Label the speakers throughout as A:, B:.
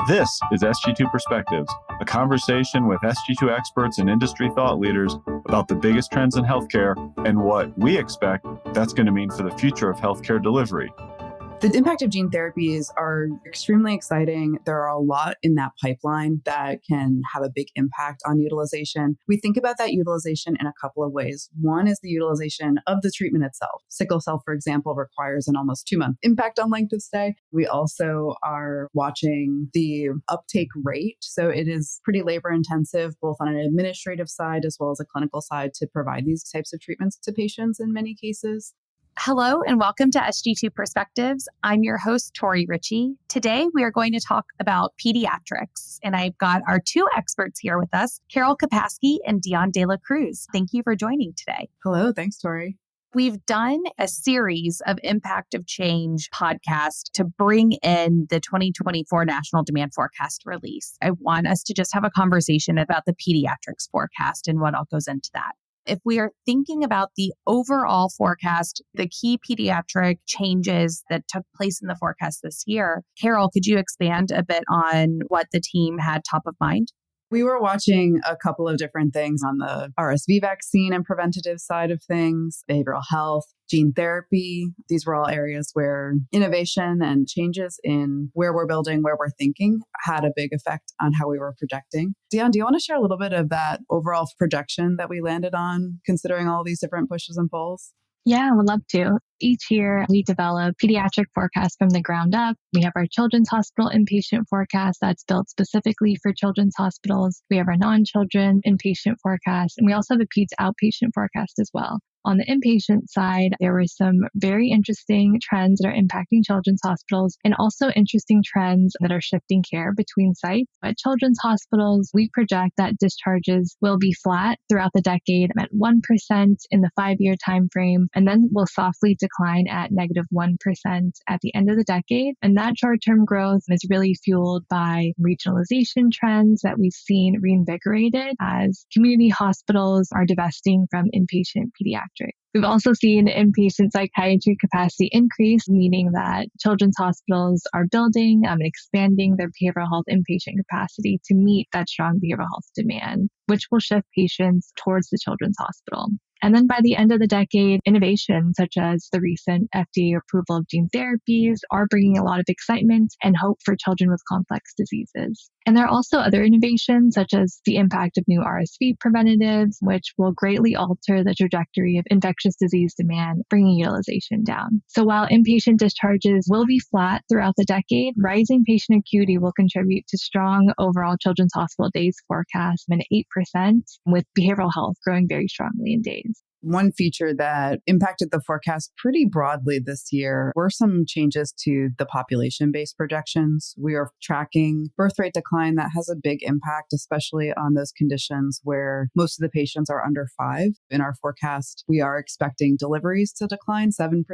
A: This is Sg2 Perspectives, a conversation with Sg2 experts and industry thought leaders about the biggest trends in healthcare and what we expect that's going to mean for the future of healthcare delivery.
B: The impact of gene therapies are extremely exciting. There are a lot in that pipeline that can have a big impact on utilization. We think about that utilization in a couple of ways. One is the utilization of the treatment itself. Sickle cell, for example, requires an almost 2-month impact on length of stay. We also are watching the uptake rate. So it is pretty labor intensive, both on an administrative side as well as a clinical side, to provide these types of treatments to patients in many cases.
C: Hello and welcome to Sg2 Perspectives. I'm your host, Tori Richie. Today, we are going to talk about pediatrics, and I've got our two experts here with us, Karyl Kopaskie and Dionne Dela Cruz. Thank you for joining today.
B: Hello, thanks, Tori.
C: We've done a series of Impact of Change podcasts to bring in the 2024 National Demand Forecast release. I want us to just have a conversation about the pediatrics forecast and what all goes into that. If we are thinking about the overall forecast, the key pediatric changes that took place in the forecast this year, Karyl, could you expand a bit on what the team had top of mind?
B: We were watching a couple of different things on the RSV vaccine and preventative side of things, behavioral health, gene therapy. These were all areas where innovation and changes in where we're building, where we're thinking had a big effect on how we were projecting. Dionne, do you want to share a little bit of that overall projection that we landed on, considering all these different pushes and pulls?
D: Yeah, I would love to. Each year, we develop pediatric forecasts from the ground up. We have our children's hospital inpatient forecast that's built specifically for children's hospitals. We have our non-children inpatient forecast, and we also have a peds outpatient forecast as well. On the inpatient side, there were some very interesting trends that are impacting children's hospitals and also interesting trends that are shifting care between sites. At children's hospitals, we project that discharges will be flat throughout the decade at 1% in the 5-year time frame, and then will softly decline at -1% at the end of the decade. And that short-term growth is really fueled by regionalization trends that we've seen reinvigorated as community hospitals are divesting from inpatient pediatrics. We've also seen inpatient psychiatry capacity increase, meaning that children's hospitals are building and expanding their behavioral health inpatient capacity to meet that strong behavioral health demand, which will shift patients towards the children's hospital. And then by the end of the decade, innovations such as the recent FDA approval of gene therapies are bringing a lot of excitement and hope for children with complex diseases. And there are also other innovations such as the impact of new RSV preventatives, which will greatly alter the trajectory of infectious disease demand, bringing utilization down. So while inpatient discharges will be flat throughout the decade, rising patient acuity will contribute to strong overall children's hospital days forecast at 8%, with behavioral health growing very strongly in days.
B: One feature that impacted the forecast pretty broadly this year were some changes to the population-based projections. We are tracking birth rate decline that has a big impact, especially on those conditions where most of the patients are under 5. In our forecast, we are expecting deliveries to decline 7%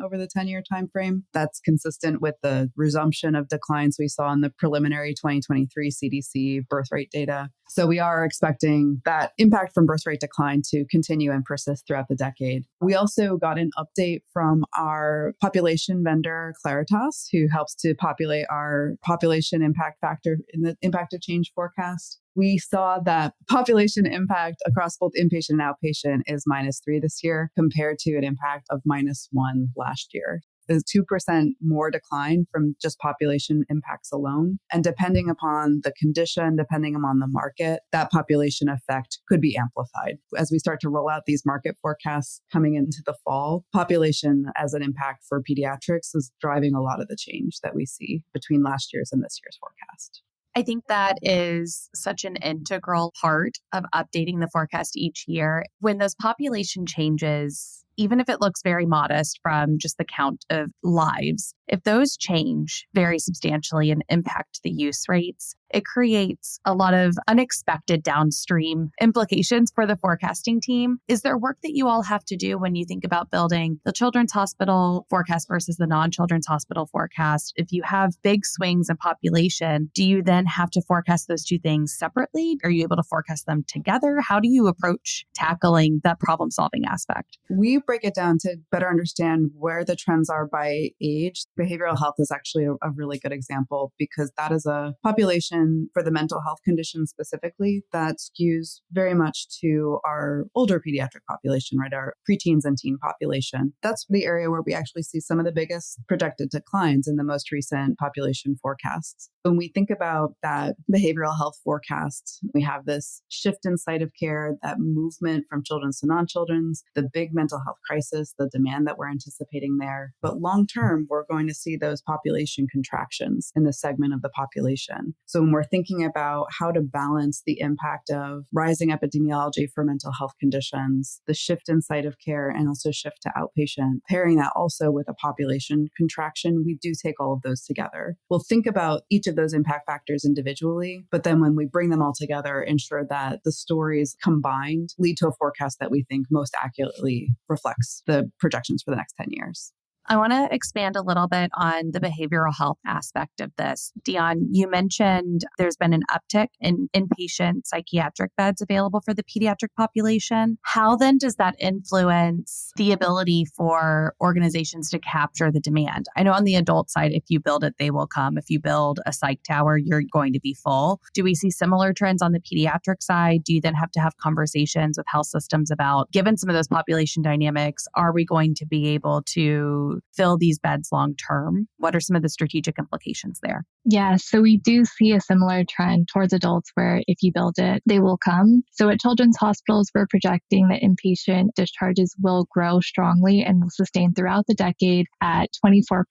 B: over the 10-year timeframe. That's consistent with the resumption of declines we saw in the preliminary 2023 CDC birth rate data. So we are expecting that impact from birth rate decline to continue and persist throughout the decade. We also got an update from our population vendor, Claritas, who helps to populate our population impact factor in the impact of change forecast. We saw that population impact across both inpatient and outpatient is -3 this year compared to an impact of -1 last year. There's 2% more decline from just population impacts alone. And depending upon the condition, depending upon the market, that population effect could be amplified. As we start to roll out these market forecasts coming into the fall, population as an impact for pediatrics is driving a lot of the change that we see between last year's and this year's forecast.
C: I think that is such an integral part of updating the forecast each year. When those population changes, even if it looks very modest from just the count of lives, if those change very substantially and impact the use rates, it creates a lot of unexpected downstream implications for the forecasting team. Is there work that you all have to do when you think about building the children's hospital forecast versus the non-children's hospital forecast? If you have big swings in population, do you then have to forecast those two things separately? Are you able to forecast them together? How do you approach tackling that problem-solving aspect?
B: We break it down to better understand where the trends are by age. Behavioral health is actually a really good example because that is a population for the mental health condition specifically that skews very much to our older pediatric population, right? Our preteens and teen population. That's the area where we actually see some of the biggest projected declines in the most recent population forecasts. When we think about that behavioral health forecast, we have this shift in site of care, that movement from children's to non-children's, the big mental health crisis, the demand that we're anticipating there. But long term, we're going to see those population contractions in the segment of the population. So when we're thinking about how to balance the impact of rising epidemiology for mental health conditions, the shift in site of care, and also shift to outpatient, pairing that also with a population contraction, we do take all of those together. We'll think about each of those impact factors individually, but then when we bring them all together, ensure that the stories combined lead to a forecast that we think most accurately reflects the projections for the next 10 years.
C: I want to expand a little bit on the behavioral health aspect of this. Dionne, you mentioned there's been an uptick in inpatient psychiatric beds available for the pediatric population. How then does that influence the ability for organizations to capture the demand? I know on the adult side, if you build it, they will come. If you build a psych tower, you're going to be full. Do we see similar trends on the pediatric side? Do you then have to have conversations with health systems about, given some of those population dynamics, are we going to be able to fill these beds long term? What are some of the strategic implications there?
D: Yeah, so we do see a similar trend towards adults where if you build it, they will come. So at children's hospitals, we're projecting that inpatient discharges will grow strongly and will sustain throughout the decade at 24%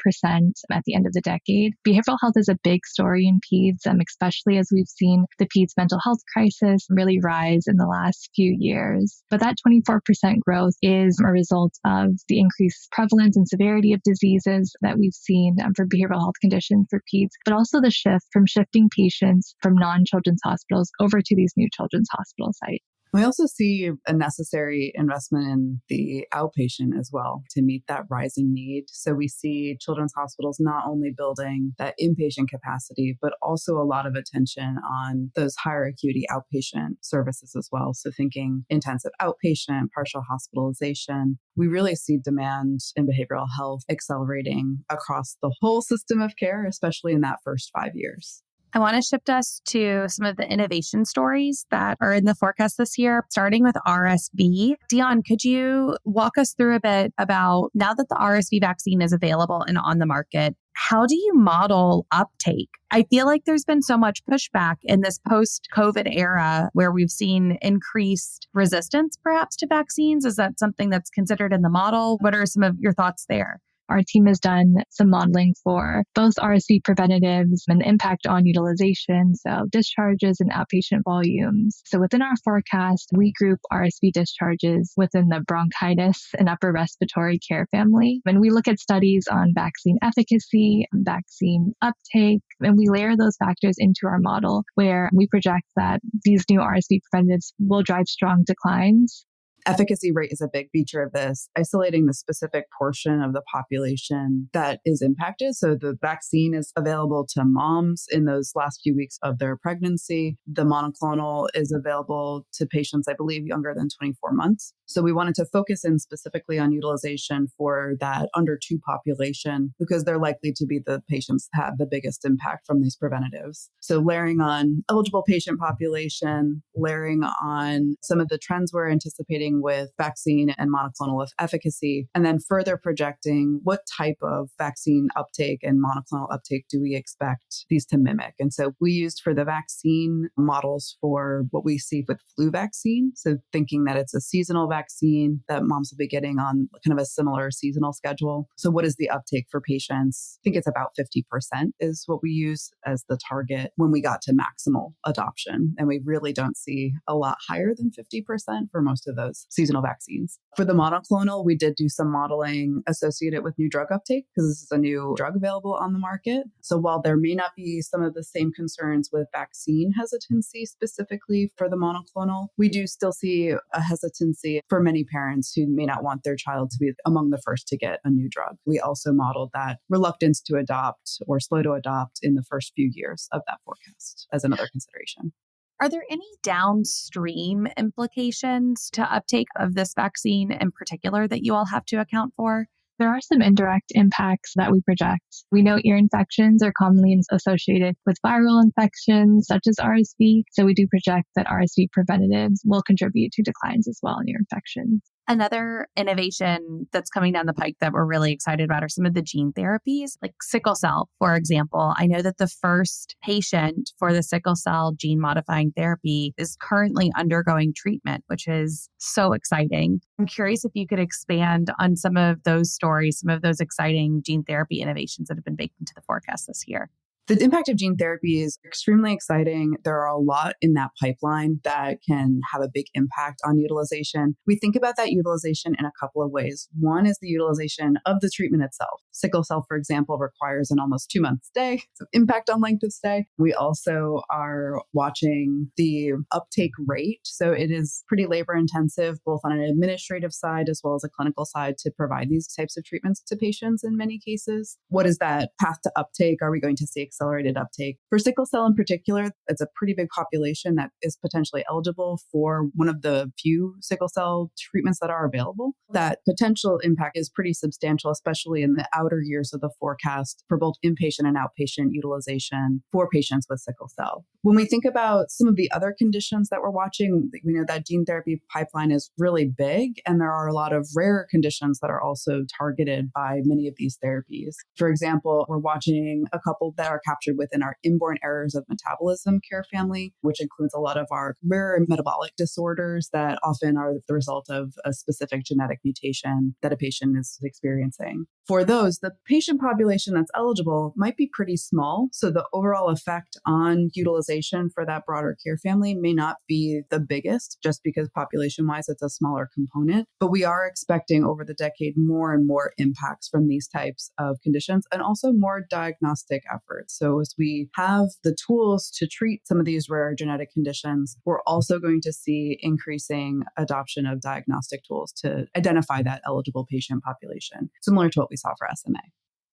D: at the end of the decade. Behavioral health is a big story in peds, especially as we've seen the peds mental health crisis really rise in the last few years. But that 24% growth is a result of the increased prevalence and severity of diseases that we've seen for behavioral health conditions for peds, but also the shift from shifting patients from non-children's hospitals over to these new children's hospital sites.
B: We also see a necessary investment in the outpatient as well to meet that rising need. So we see children's hospitals not only building that inpatient capacity, but also a lot of attention on those higher acuity outpatient services as well. So thinking intensive outpatient, partial hospitalization. We really see demand in behavioral health accelerating across the whole system of care, especially in that first 5 years.
C: I want to shift us to some of the innovation stories that are in the forecast this year, starting with RSV. Dionne, could you walk us through a bit about, now that the RSV vaccine is available and on the market, how do you model uptake? I feel like there's been so much pushback in this post-COVID era where we've seen increased resistance perhaps to vaccines. Is that something that's considered in the model? What are some of your thoughts there?
D: Our team has done some modeling for both RSV preventatives and the impact on utilization, so discharges and outpatient volumes. So within our forecast, we group RSV discharges within the bronchitis and upper respiratory care family. And we look at studies on vaccine efficacy, vaccine uptake, and we layer those factors into our model where we project that these new RSV preventatives will drive strong declines.
B: Efficacy rate is a big feature of this, isolating the specific portion of the population that is impacted. So the vaccine is available to moms in those last few weeks of their pregnancy. The monoclonal is available to patients, I believe, younger than 24 months. So we wanted to focus in specifically on utilization for that under 2 population because they're likely to be the patients that have the biggest impact from these preventatives. So layering on eligible patient population, layering on some of the trends we're anticipating with vaccine and monoclonal efficacy, and then further projecting what type of vaccine uptake and monoclonal uptake do we expect these to mimic. And so we used for the vaccine models for what we see with flu vaccine. So thinking that it's a seasonal vaccine that moms will be getting on kind of a similar seasonal schedule. So what is the uptake for patients? I think it's about 50% is what we use as the target when we got to maximal adoption. And we really don't see a lot higher than 50% for most of those seasonal vaccines. For the monoclonal, we did do some modeling associated with new drug uptake because this is a new drug available on the market. So while there may not be some of the same concerns with vaccine hesitancy specifically for the monoclonal, we do still see a hesitancy for many parents who may not want their child to be among the first to get a new drug. We also modeled that reluctance to adopt or slow to adopt in the first few years of that forecast as another consideration.
C: Are there any downstream implications to uptake of this vaccine in particular that you all have to account for?
D: There are some indirect impacts that we project. We know ear infections are commonly associated with viral infections such as RSV. So we do project that RSV preventatives will contribute to declines as well in ear infections.
C: Another innovation that's coming down the pike that we're really excited about are some of the gene therapies, like sickle cell, for example. I know that the first patient for the sickle cell gene modifying therapy is currently undergoing treatment, which is so exciting. I'm curious if you could expand on some of those stories, some of those exciting gene therapy innovations that have been baked into the forecast this year.
B: The impact of gene therapy is extremely exciting. There are a lot in that pipeline that can have a big impact on utilization. We think about that utilization in a couple of ways. One is the utilization of the treatment itself. Sickle cell, for example, requires an almost 2-month stay, so impact on length of stay. We also are watching the uptake rate. So it is pretty labor intensive, both on an administrative side as well as a clinical side, to provide these types of treatments to patients in many cases. What is that path to uptake? Are we going to see accelerated uptake? For sickle cell in particular, it's a pretty big population that is potentially eligible for one of the few sickle cell treatments that are available. That potential impact is pretty substantial, especially in the outer years of the forecast for both inpatient and outpatient utilization for patients with sickle cell. When we think about some of the other conditions that we're watching, we know that gene therapy pipeline is really big, and there are a lot of rare conditions that are also targeted by many of these therapies. For example, we're watching a couple that are captured within our inborn errors of metabolism care family, which includes a lot of our rare metabolic disorders that often are the result of a specific genetic mutation that a patient is experiencing. For those, the patient population that's eligible might be pretty small, so the overall effect on utilization for that broader care family may not be the biggest, just because population-wise it's a smaller component. But we are expecting over the decade more and more impacts from these types of conditions, and also more diagnostic efforts. So as we have the tools to treat some of these rare genetic conditions, we're also going to see increasing adoption of diagnostic tools to identify that eligible patient population, similar to what we saw for SMA.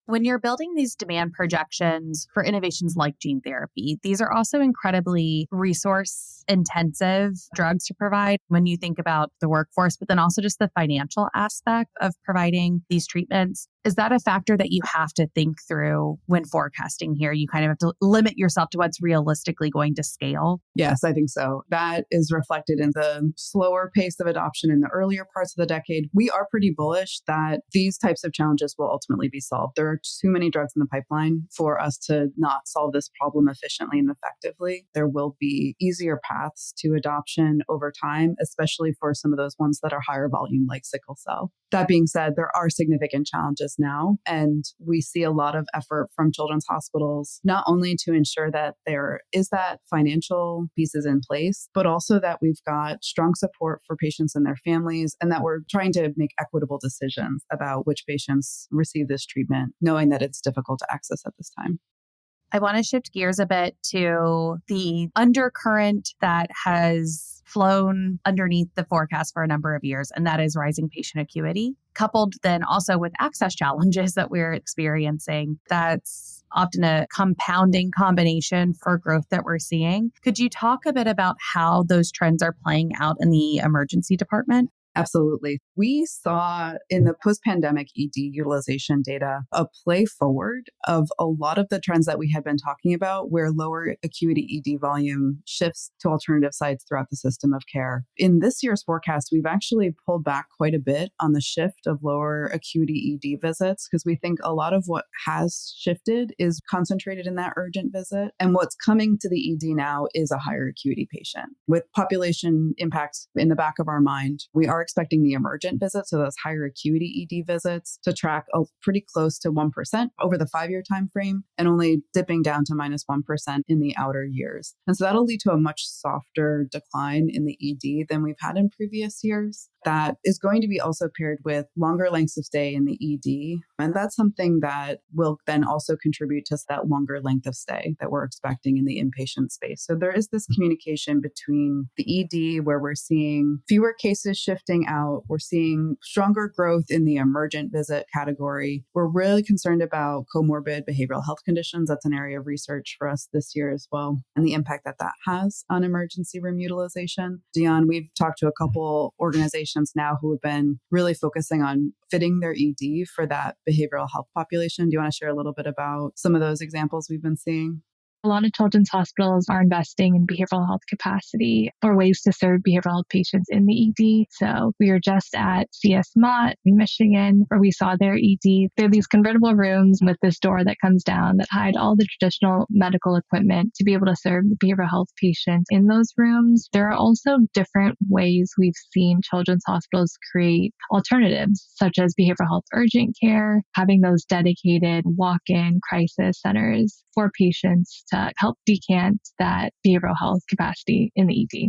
C: When you're building these demand projections for innovations like gene therapy, these are also incredibly resource intensive drugs to provide when you think about the workforce, but then also just the financial aspect of providing these treatments. Is that a factor that you have to think through when forecasting here? You kind of have to limit yourself to what's realistically going to scale?
B: Yes, I think so. That is reflected in the slower pace of adoption in the earlier parts of the decade. We are pretty bullish that these types of challenges will ultimately be solved. There are too many drugs in the pipeline for us to not solve this problem efficiently and effectively. There will be easier paths to adoption over time, especially for some of those ones that are higher volume, like sickle cell. That being said, there are significant challenges now, and we see a lot of effort from children's hospitals, not only to ensure that there is that financial pieces in place, but also that we've got strong support for patients and their families, and that we're trying to make equitable decisions about which patients receive this treatment, knowing that it's difficult to access at this time.
C: I want to shift gears a bit to the undercurrent that has flown underneath the forecast for a number of years, and that is rising patient acuity, coupled then also with access challenges that we're experiencing. That's often a compounding combination for growth that we're seeing. Could you talk a bit about how those trends are playing out in the emergency department?
B: Absolutely. We saw in the post-pandemic ED utilization data a play forward of a lot of the trends that we had been talking about, where lower acuity ED volume shifts to alternative sites throughout the system of care. In this year's forecast, we've actually pulled back quite a bit on the shift of lower acuity ED visits, because we think a lot of what has shifted is concentrated in that urgent visit. And what's coming to the ED now is a higher acuity patient. With population impacts in the back of our mind, we are expecting the emergent visits, so those higher acuity ED visits, to track pretty close to 1% over the 5-year time frame, and only dipping down to minus 1% in the outer years. And so that'll lead to a much softer decline in the ED than we've had in previous years. That is going to be also paired with longer lengths of stay in the ED. And that's something that will then also contribute to that longer length of stay that we're expecting in the inpatient space. So there is this communication between the ED, where we're seeing fewer cases shifting out. We're seeing stronger growth in the emergent visit category. We're really concerned about comorbid behavioral health conditions. That's an area of research for us this year as well, and the impact that that has on emergency room utilization. Dionne, we've talked to a couple organizations patients now who have been really focusing on fitting their ED for that behavioral health population. Do you want to share a little bit about some of those examples we've been seeing?
D: A lot of children's hospitals are investing in behavioral health capacity or ways to serve behavioral health patients in the ED. So we were just at CS Mott in Michigan, where we saw their ED. There are these convertible rooms with this door that comes down that hide all the traditional medical equipment to be able to serve the behavioral health patients in those rooms. There are also different ways we've seen children's hospitals create alternatives, such as behavioral health urgent care, having those dedicated walk-in crisis centers for patients to help decant that behavioral health capacity in the ED.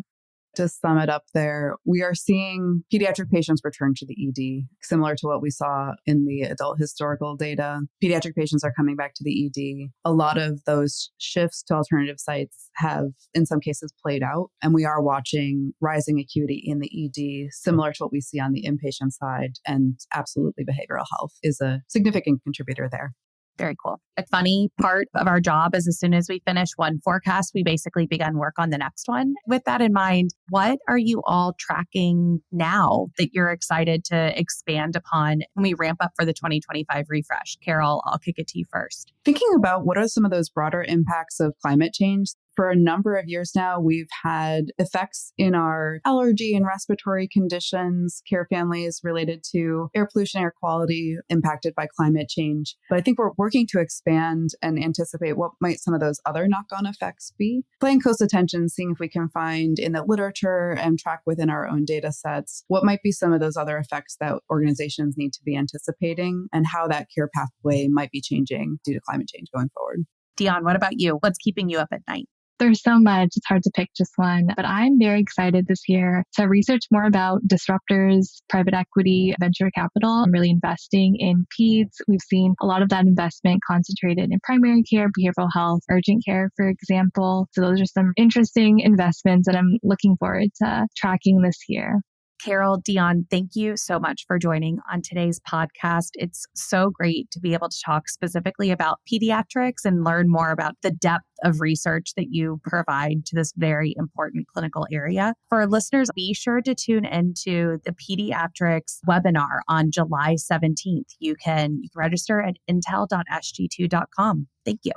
B: To sum it up there, we are seeing pediatric patients return to the ED, similar to what we saw in the adult historical data. Pediatric patients are coming back to the ED. A lot of those shifts to alternative sites have, in some cases, played out, and we are watching rising acuity in the ED, similar to what we see on the inpatient side, and absolutely behavioral health is a significant contributor there.
C: Very cool. A funny part of our job is as soon as we finish one forecast, we basically begin work on the next one. With that in mind, what are you all tracking now that you're excited to expand upon when we ramp up for the 2025 refresh? Karyl, I'll kick it to you first.
B: Thinking about what are some of those broader impacts of climate change. For a number of years now, we've had effects in our allergy and respiratory conditions, care families related to air pollution, air quality impacted by climate change. But I think we're working to expand and anticipate what might some of those other knock-on effects be. Paying close attention, seeing if we can find in the literature and track within our own data sets, what might be some of those other effects that organizations need to be anticipating and how that care pathway might be changing due to climate change going forward.
C: Dionne, what about you? What's keeping you up at night?
D: There's so much, it's hard to pick just one, but I'm very excited this year to research more about disruptors, private equity, venture capital, and really investing in peds. We've seen a lot of that investment concentrated in primary care, behavioral health, urgent care, for example. So those are some interesting investments that I'm looking forward to tracking this year.
C: Karyl, Dionne, thank you so much for joining on today's podcast. It's so great to be able to talk specifically about pediatrics and learn more about the depth of research that you provide to this very important clinical area. For our listeners, be sure to tune into the Pediatrics webinar on July 17th. You can register at intel.sg2.com. Thank you.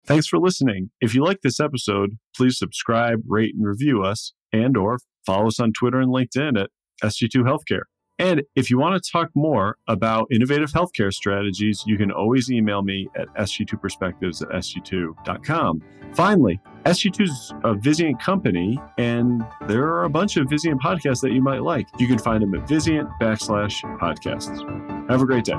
A: Thanks for listening. If you like this episode, please subscribe, rate, and review us, and/or follow us on Twitter and LinkedIn at Sg2 Healthcare. And if you want to talk more about innovative healthcare strategies, you can always email me at sg2perspectives@sg2.com. Finally, SG2 is a Vizient company, and there are a bunch of Vizient podcasts that you might like. You can find them at Vizient /podcasts. Have a great day.